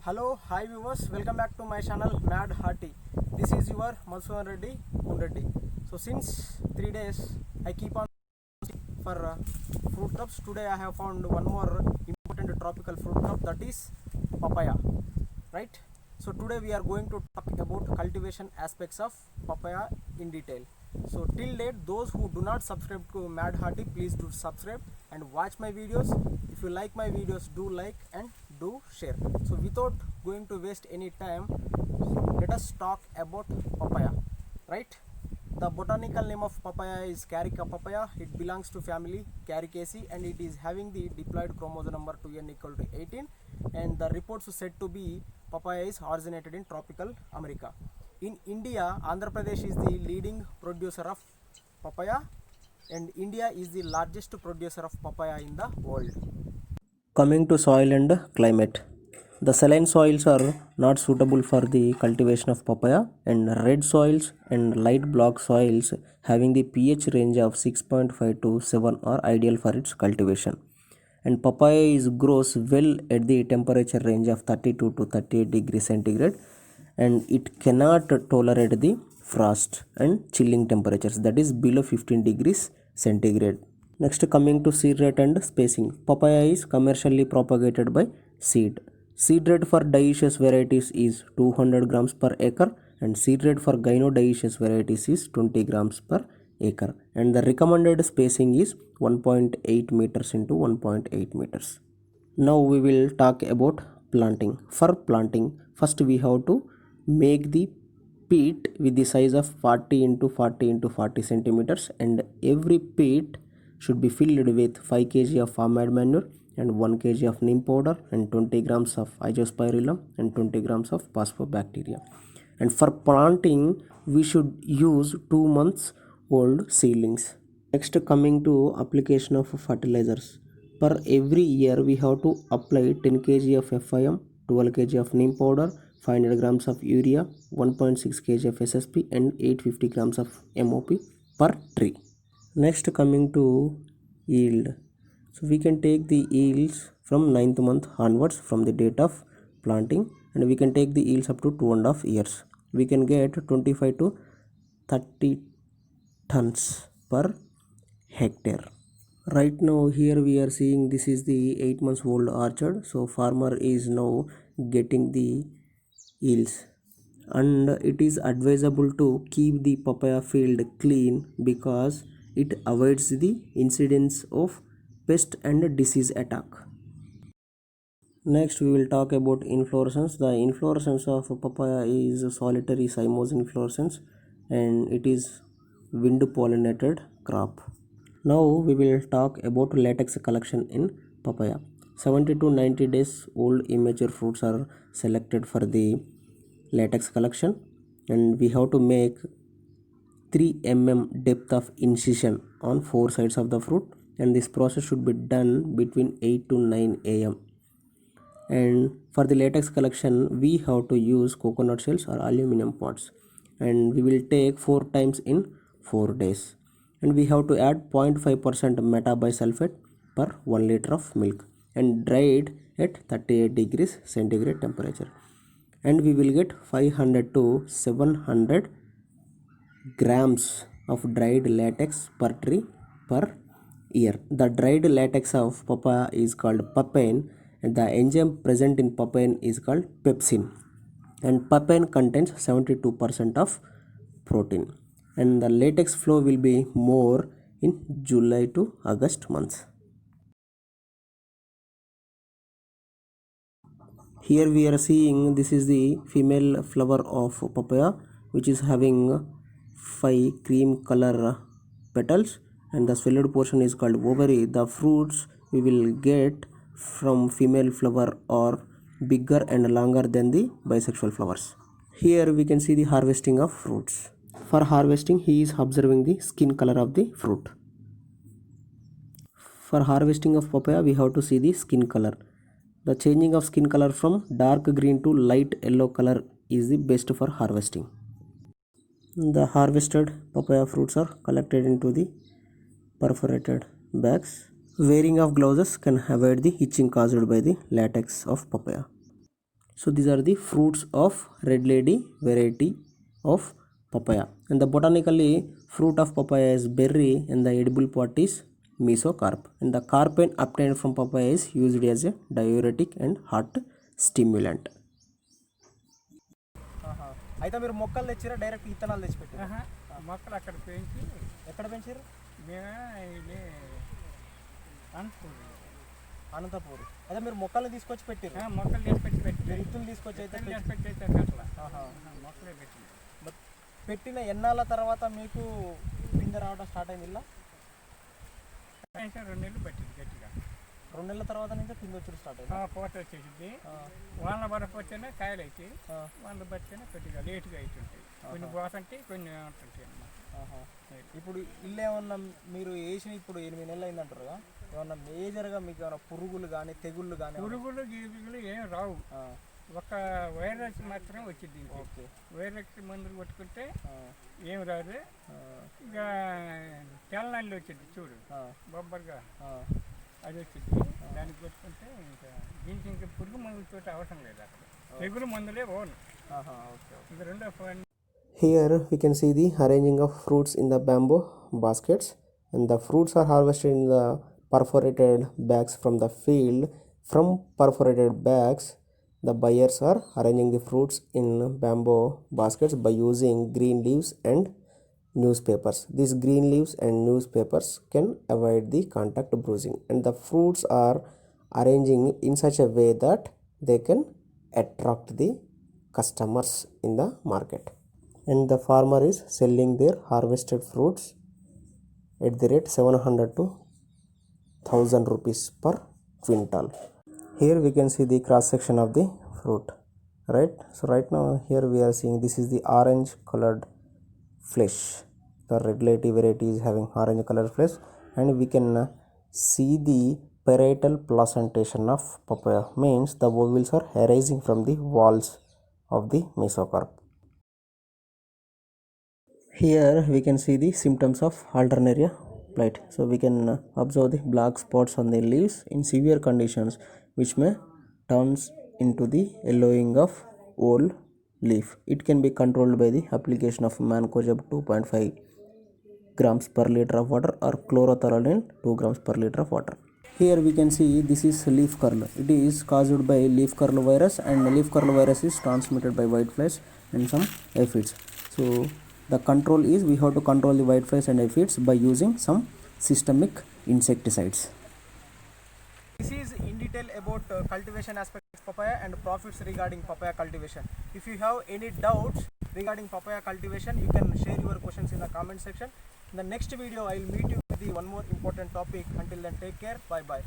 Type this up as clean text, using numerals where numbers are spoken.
Hello, hi viewers, welcome back to my channel Mad Hearty. This is your Madhusudan Reddy Gunreddy. So since 3 days I keep on for fruit crops. Today I have found one more important tropical fruit crop, that is papaya, right? So today we are going to talk about cultivation aspects of papaya in detail. So till date, those who do not subscribe to Mad Hearty, please do subscribe and watch my videos. If you like my videos, do like and do share. So without going to waste any time, let us talk about papaya, right? The botanical name of papaya is Carica papaya. It belongs to family Caricaceae and it is having the diploid chromosome number 2n equal to 18, and the reports said to be papaya is originated in tropical America. In India, Andhra Pradesh is the leading producer of papaya and India is the largest producer of papaya in the world. Coming to soil and climate, the saline soils are not suitable for the cultivation of papaya, and red soils and light block soils having the pH range of 6.5 to 7 are ideal for its cultivation. And papaya is grows well at the temperature range of 32 to 38 degrees centigrade, and it cannot tolerate the frost and chilling temperatures, that is below 15 degrees centigrade. Next, coming to seed rate and spacing. Papaya is commercially propagated by seed. Seed rate for dioecious varieties is 200 grams per acre and seed rate for gynodioecious varieties is 20 grams per acre. And the recommended spacing is 1.8 meters into 1.8 meters. Now we will talk about planting. For planting, first we have to make the pit with the size of 40 into 40 into 40 centimeters, and every pit should be filled with 5 kg of farmyard manure and 1 kg of neem powder and 20 grams of azospirillum and 20 grams of phosphobacteria. And for planting, we should use 2 months old seedlings. Next, coming to application of fertilizers. Per every year, we have to apply 10 kg of FIM, 12 kg of neem powder, 500 grams of urea, 1.6 kg of SSP, and 850 grams of MOP per tree. Next, coming to yield. So we can take the yields from 9th month onwards from the date of planting, and we can take the yields up to 2.5 years. We can get 25 to 30 tons per hectare. Right now here we are seeing this is the 8 months old orchard. So farmer is now getting the yields, and it is advisable to keep the papaya field clean because it avoids the incidence of pest and disease attack. Next we will talk about inflorescence. The inflorescence of papaya is solitary cymose inflorescence and it is wind pollinated crop. Now we will talk about latex collection in papaya. 70 to 90 days old immature fruits are selected for the latex collection, and we have to make 3 mm depth of incision on 4 sides of the fruit, and this process should be done between 8 to 9 am. And for the latex collection we have to use coconut shells or aluminum pots, and we will take 4 times in 4 days, and we have to add 0.5% metabisulfate per 1 liter of milk and dried at 38 degrees centigrade temperature, and we will get 500 to 700 grams of dried latex per tree per year. The dried latex of papaya is called papain, and the enzyme present in papain is called pepsin, and papain contains 72% of protein, and the latex flow will be more in July to August months. Here we are seeing this is the female flower of papaya, which is having 5 cream color petals, and the swelled portion is called ovary. The fruits we will get from female flower are bigger and longer than the bisexual flowers. Here we can see the harvesting of fruits. For harvesting, he is observing the skin color of the fruit. For harvesting of papaya, we have to see the skin color. The changing of skin color from dark green to light yellow color is the best for harvesting. The harvested papaya fruits are collected into the perforated bags. Wearing of gloves can avoid the itching caused by the latex of papaya. So these are the fruits of red lady variety of papaya. And the botanically fruit of papaya is berry and the edible part is mesocarp. And the carpine obtained from papaya is used as a diuretic and heart stimulant. ఆహా. అయితే మీరు మొక్కలు తెచ్చిరా direct విత్తనాలు తెచ్చి పెట్టారు? మొక్కలు అక్కడ పెంచి ఎక్కడ పెంచారు? మేము ఇది అనుకోండి అనంతపూర్. అదే మీరు మొక్కలు తీసుకొచ్చి పెట్టారు? మొక్కలు తీసుకొచ్చి మీరు పెట్టి విత్తులు తీసుకొచ్చి అయితే పెట్టి అట్లా మొక్కలే పెట్టింది. పెట్టిన ఎన్నాళ్ళ తర్వాత మీకు పిందె రావడం స్టార్ట్ అయింది? ఇలా 2 నెలలు పట్టింది గట్టిగా. 2 నెలల తర్వాత నుంచి పిందె వచ్చి స్టార్ట్ అయింది. పూత వచ్చేసింది. వాళ్ళ బరపు వచ్చినా కాయలు అయితే వాళ్ళ బట్టినా కొద్దిగా లేటుగా అవుతుంటాయి. కొన్ని పోతుంటాయి, కొన్ని ఉంటుంటాయి అన్నమాట. ఇప్పుడు ఇల్లు ఏమన్నా మీరు వేసిన ఇప్పుడు 8 నెలలు అయిందంటారు కదా, ఏమన్నా మేజర్గా మీకు ఏమైనా పురుగులు కానీ తెగుళ్ళు కానీ? పురుగులు గిరుగులు ఏం రావు, ఒక వైరస్ మాత్రం వచ్చింది. ఓకే. వైరస్ మందులు కొట్టుకుంటే ఏం రాదు. ఇక తెల్లనల్లి వచ్చింది చూడు, బొబ్బర్గా అది వచ్చింది. దానికి కొట్టుకుంటే ఇంకా దీనికి ఇంకా పురుగు మందులతో అవసరం లేదు. అక్కడ తెగులు మందులే ఓను. ఇంకా రెండో phone. Here we can see the arranging of fruits in the bamboo baskets, and the fruits are harvested in the perforated bags from the field. From perforated bags, the buyers are arranging the fruits in bamboo baskets by using green leaves and newspapers. These green leaves and newspapers can avoid the contact bruising, and the fruits are arranging in such a way that they can attract the customers in the market. And the farmer is selling their harvested fruits at the rate 700 to 1000 rupees per quintal. Here we can see the cross section of the fruit, right? So right now here we are seeing this is the orange colored flesh. The red lady variety is having orange colored flesh, and we can see the parietal placentation of papaya, means the ovules are arising from the walls of the mesocarp. Here we can see the symptoms of alternaria blight. So we can observe the black spots on the leaves in severe conditions, which may turns into the yellowing of whole leaf. It can be controlled by the application of mancozeb 2.5 grams per liter of water or chlorothalonil 2 grams per liter of water. Here we can see this is leaf curl. It is caused by leaf curl virus, and leaf curl virus is transmitted by whiteflies and some aphids. So the control is we have to control the whiteflies and aphids by using some systemic insecticides. This is in detail about cultivation aspects of papaya and profits regarding papaya cultivation. If you have any doubts regarding papaya cultivation, you can share your questions in the comment section. In the next video I will meet you with the one more important topic. Until then, take care. Bye bye.